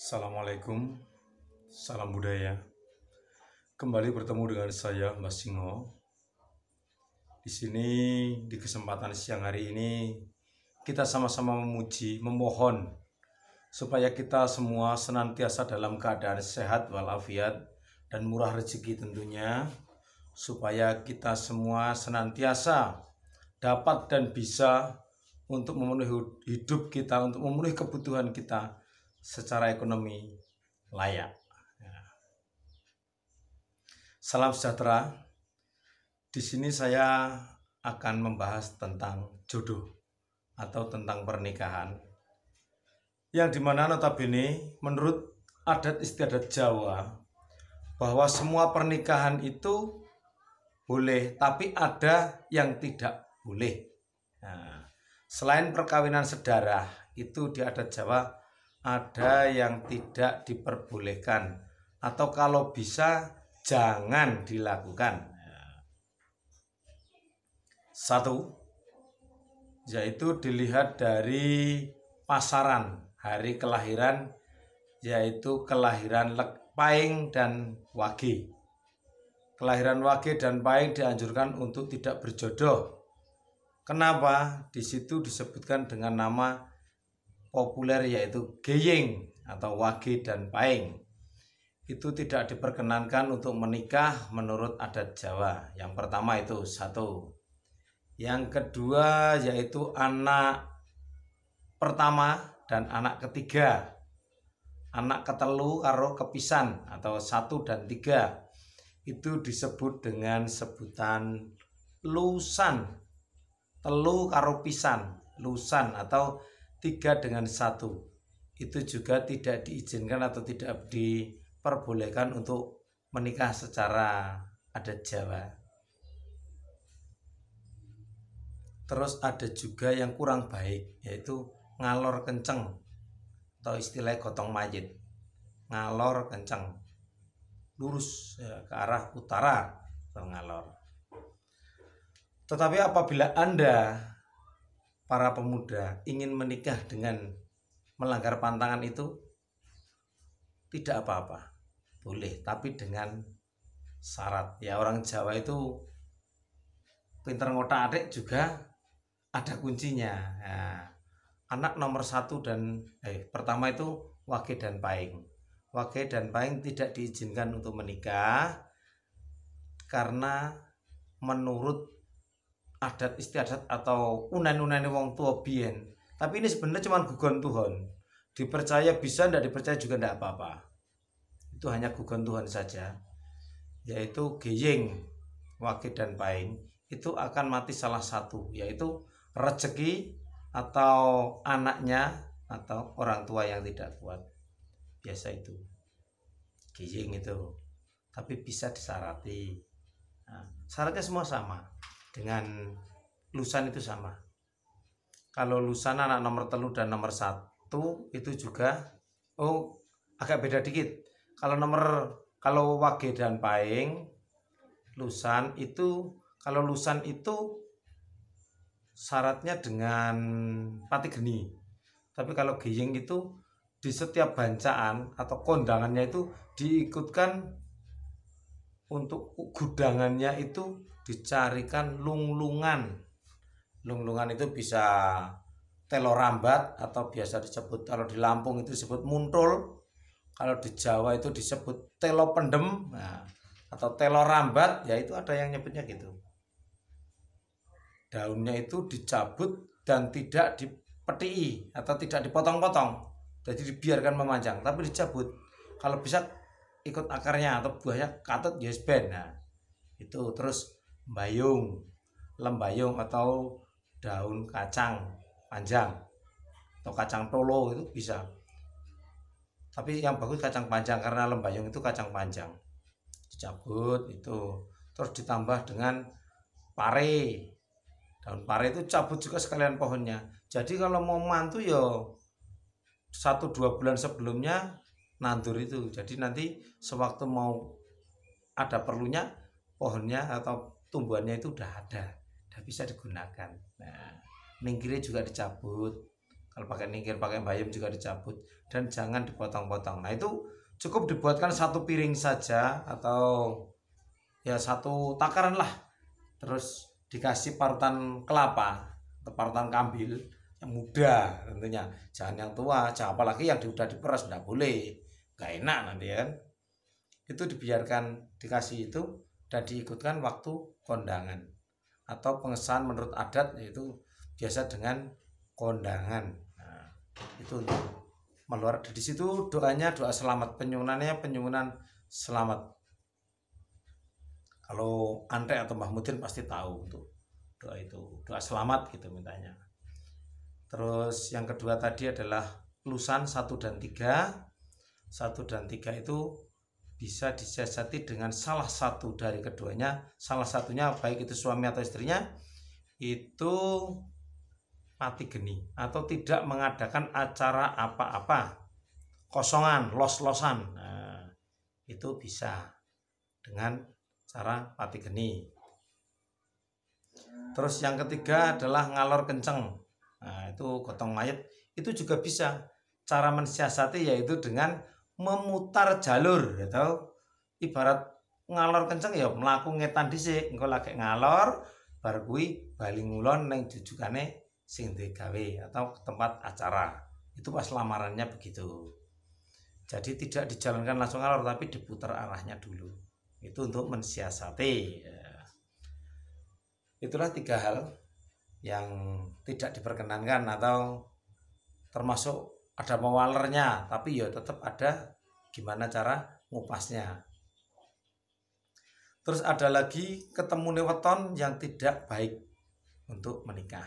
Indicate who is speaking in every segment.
Speaker 1: Assalamualaikum, salam budaya. Kembali bertemu dengan saya, Mas Singo. Di sini di kesempatan siang hari ini kita sama-sama memuji, memohon supaya kita semua senantiasa dalam keadaan sehat walafiat dan murah rezeki tentunya, supaya kita semua senantiasa dapat dan bisa untuk memenuhi hidup kita, untuk memenuhi kebutuhan kita secara ekonomi layak. Salam sejahtera. Di sini saya akan membahas tentang jodoh atau tentang pernikahan, yang dimana notabene menurut adat istiadat Jawa bahwa semua pernikahan itu boleh, tapi ada yang tidak boleh. Nah, selain perkawinan sedarah, itu di adat Jawa ada yang tidak diperbolehkan, atau kalau bisa jangan dilakukan. Satu, yaitu dilihat dari pasaran hari kelahiran, yaitu kelahiran Paing dan Wage. Kelahiran Wage dan Paing dianjurkan untuk tidak berjodoh. Kenapa? Di situ disebutkan dengan nama populer yaitu Geying atau Wage dan Paing. Itu tidak diperkenankan untuk menikah menurut adat Jawa. Yang pertama itu satu. Yang kedua yaitu anak pertama dan anak ketiga. Anak ketelu karo kepisan atau 1 dan 3 itu disebut dengan sebutan lusan. Telu karo pisan, lusan, atau 3 dengan 1. Itu juga tidak diizinkan atau tidak diperbolehkan untuk menikah secara adat Jawa. Terus ada juga yang kurang baik, yaitu ngalor kenceng atau istilahnya gotong mayit. Ngalor kenceng, lurus ya, ke arah utara atau ngalor. Tetapi apabila Anda, para pemuda, ingin menikah dengan melanggar pantangan itu, tidak apa-apa, boleh, tapi dengan syarat. Ya, orang Jawa itu pinter ngotak-atik juga ada kuncinya. Nah, anak nomor 1 dan pertama itu Wage dan Paing. Wage dan Paing tidak diizinkan untuk menikah karena menurut adat istiadat atau unan-unane wong tua biyen. Tapi ini sebenarnya cuma gugon Tuhan. Dipercaya bisa, tidak dipercaya juga tidak apa-apa. Itu hanya gugon Tuhan saja. Yaitu Geying, Wage dan Paing itu akan mati salah satu, yaitu rezeki atau anaknya atau orang tua yang tidak kuat. Biasa itu Geying itu. Tapi bisa disarati. Nah, syaratnya semua sama. Dengan lusan itu sama. Kalau lusan anak nomor telu dan nomor 1 itu juga agak beda dikit. Kalau Wage dan Paing lusan itu, kalau lusan itu syaratnya dengan pati geni. Tapi kalau Geying itu di setiap bancaan atau kondangannya itu diikutkan, untuk gudangannya itu dicarikan lunglungan. Lunglungan itu bisa telo rambat atau biasa disebut, kalau di Lampung itu disebut muntul, kalau di Jawa itu disebut telo pendem, nah, atau telo rambat, ya itu ada yang nyebutnya gitu. Daunnya itu dicabut dan tidak dipetii atau tidak dipotong-potong, jadi dibiarkan memanjang, tapi dicabut. Kalau bisa ikut akarnya atau buahnya katut, yes ben. Nah, itu terus bayung, lembayung atau daun kacang panjang atau kacang tolo itu bisa. Tapi yang bagus kacang panjang karena lembayung itu kacang panjang. Dicabut itu, terus ditambah dengan pare. Daun pare itu cabut juga sekalian pohonnya. Jadi kalau mau mantu ya 1-2 bulan sebelumnya nandur itu. Jadi nanti sewaktu mau ada perlunya, pohonnya atau tumbuhannya itu udah ada, udah bisa digunakan. Nah, ningkirnya juga dicabut. Kalau pakai ningkir, pakai bayam juga dicabut. dan jangan dipotong-potong. Nah itu cukup dibuatkan satu piring saja atau ya satu takaran lah, terus dikasih parutan kelapa atau parutan kambil yang muda tentunya, jangan yang tua, jangan apalagi yang udah diperas, nggak boleh, nggak enak nanti kan. Itu dibiarkan dikasih itu dan diikutkan waktu kondangan atau pengesahan menurut adat, yaitu biasa dengan kondangan. Nah, itu untuk meluar dari situ doanya doa selamat, penyunannya penyunan selamat. Kalau Andre atau Mbah Mudin pasti tahu untuk doa itu, doa selamat gitu mintanya. Terus yang kedua tadi adalah lusan 1 dan 3. 1 dan 3 itu bisa disiasati dengan salah satu dari keduanya, salah satunya baik itu suami atau istrinya itu mati geni atau tidak mengadakan acara apa-apa, kosongan, los-losan. Nah, itu bisa dengan cara mati geni. Terus yang ketiga adalah ngalor kenceng. Nah, itu gotong mayat itu juga bisa. Cara mensiasati yaitu dengan memutar jalur atau ibarat ngalor kenceng ya mlaku ngetan dhisik, engko lagi ngalor bar kuwi bali ngulon ning jujukane sing digawe atau ke tempat acara. Itu pas lamarannya begitu. Jadi tidak dijalankan langsung ngalor tapi diputar arahnya dulu. Itu untuk mensiasati. Itulah 3 hal yang tidak diperkenankan atau termasuk ada mewalernya, tapi ya tetap ada gimana cara ngupasnya. Terus ada lagi ketemu weton yang tidak baik untuk menikah.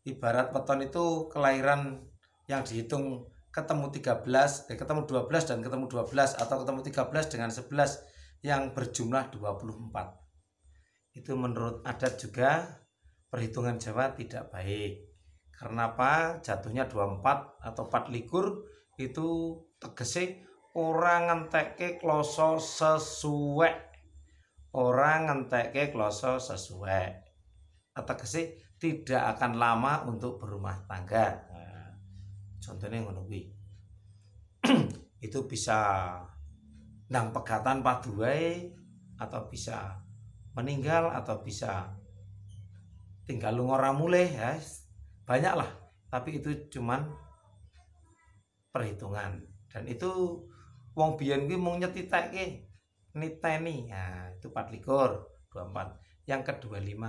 Speaker 1: Ibarat weton itu kelahiran yang dihitung ketemu 13, ketemu 12 dan ketemu 12 atau ketemu 13 dengan 11 yang berjumlah 24. Itu menurut adat juga perhitungan Jawa tidak baik. Karena apa? Jatuhnya 24 atau 24 itu tegese orang ngentekke kloso sesuai. Orang ngentekke kloso sesuai. Tegese tidak akan lama untuk berumah tangga. Nah, contohnya ngono kuwi. Itu bisa nang pegatan paduai atau bisa meninggal atau bisa tinggal ora mulih ya. Banyak lah, tapi itu cuman perhitungan. Dan itu wong biyen kuwi mung nyetitekke niteni. Nah, itu 24, 24. Yang ke-25.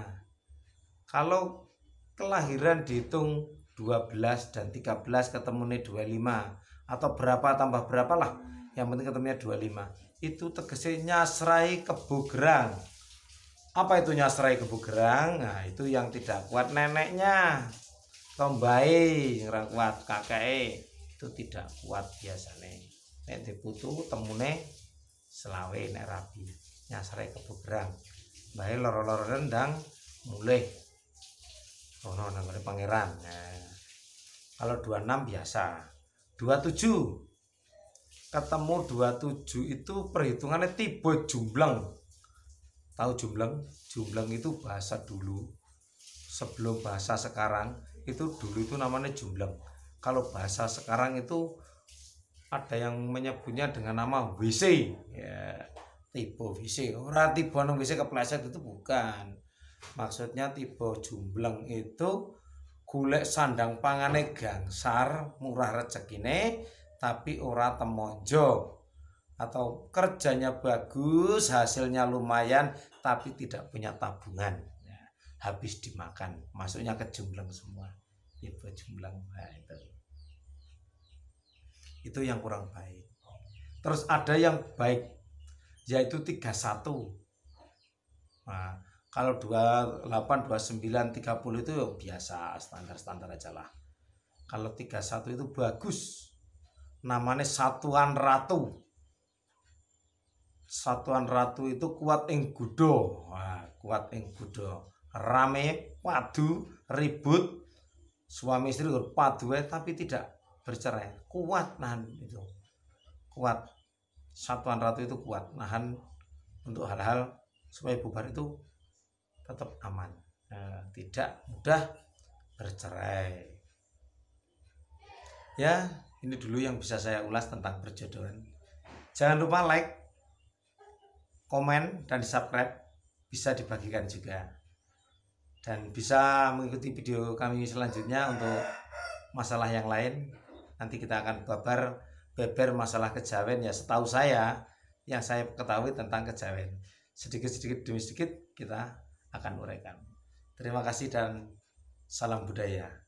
Speaker 1: Kalau kelahiran dihitung 12 dan 13 ketemunya 25 atau berapa tambah berapa lah, yang penting ketemunya 25. Itu tegese nyasrai kebugerang. Apa itu nyasrai kebugerang? Nah, itu yang tidak kuat neneknya, tombai ora kuat kakeke, itu tidak kuat biasanya. Nek diputu temune selawe nek rabi, nyasrai kebugerang. Mbahe loro-loro rendang mulih ono nang pangeran. Nah, kalau 26 biasa. 27 ketemu 27 itu perhitungannya tiba jumbleng. Tahu jumbleng? Jumbleng itu bahasa dulu sebelum bahasa sekarang. Itu dulu itu namanya jumbleng. Kalau bahasa sekarang itu ada yang menyebutnya dengan nama WC ya, tiba WC. Ora tiba nang WC kepleset, itu bukan. Maksudnya tiba jumbleng itu golek sandang pangane gangsar, murah rezekine tapi ora temonjo, atau kerjanya bagus, hasilnya lumayan tapi tidak punya tabungan ya, habis dimakan, masuknya ke jumbleng semua. Tiba jumbleng. Nah, itu yang kurang baik. Terus ada yang baik yaitu 31. Nah, kalau 28, 29, 30 itu biasa, standar-standar aja lah. Kalau 31 itu bagus. Namanya Satuan Ratu. Satuan Ratu itu kuat ing gudo. Wah, kuat ing gudo. Rame, padu, ribut. Suami istri padu tapi tidak bercerai. Kuat nahan itu. Kuat. Satuan Ratu itu kuat nahan untuk hal-hal supaya bubar itu tetap aman, tidak mudah bercerai ya. Ini dulu yang bisa saya ulas tentang perjodohan. Jangan lupa like, komen, dan subscribe. Bisa dibagikan juga. Dan bisa mengikuti video kami selanjutnya untuk masalah yang lain. Nanti kita akan beber masalah kejawen ya, setahu saya yang saya ketahui tentang kejawen. Sedikit-sedikit demi sedikit kita akan uraikan. Terima kasih dan salam budaya.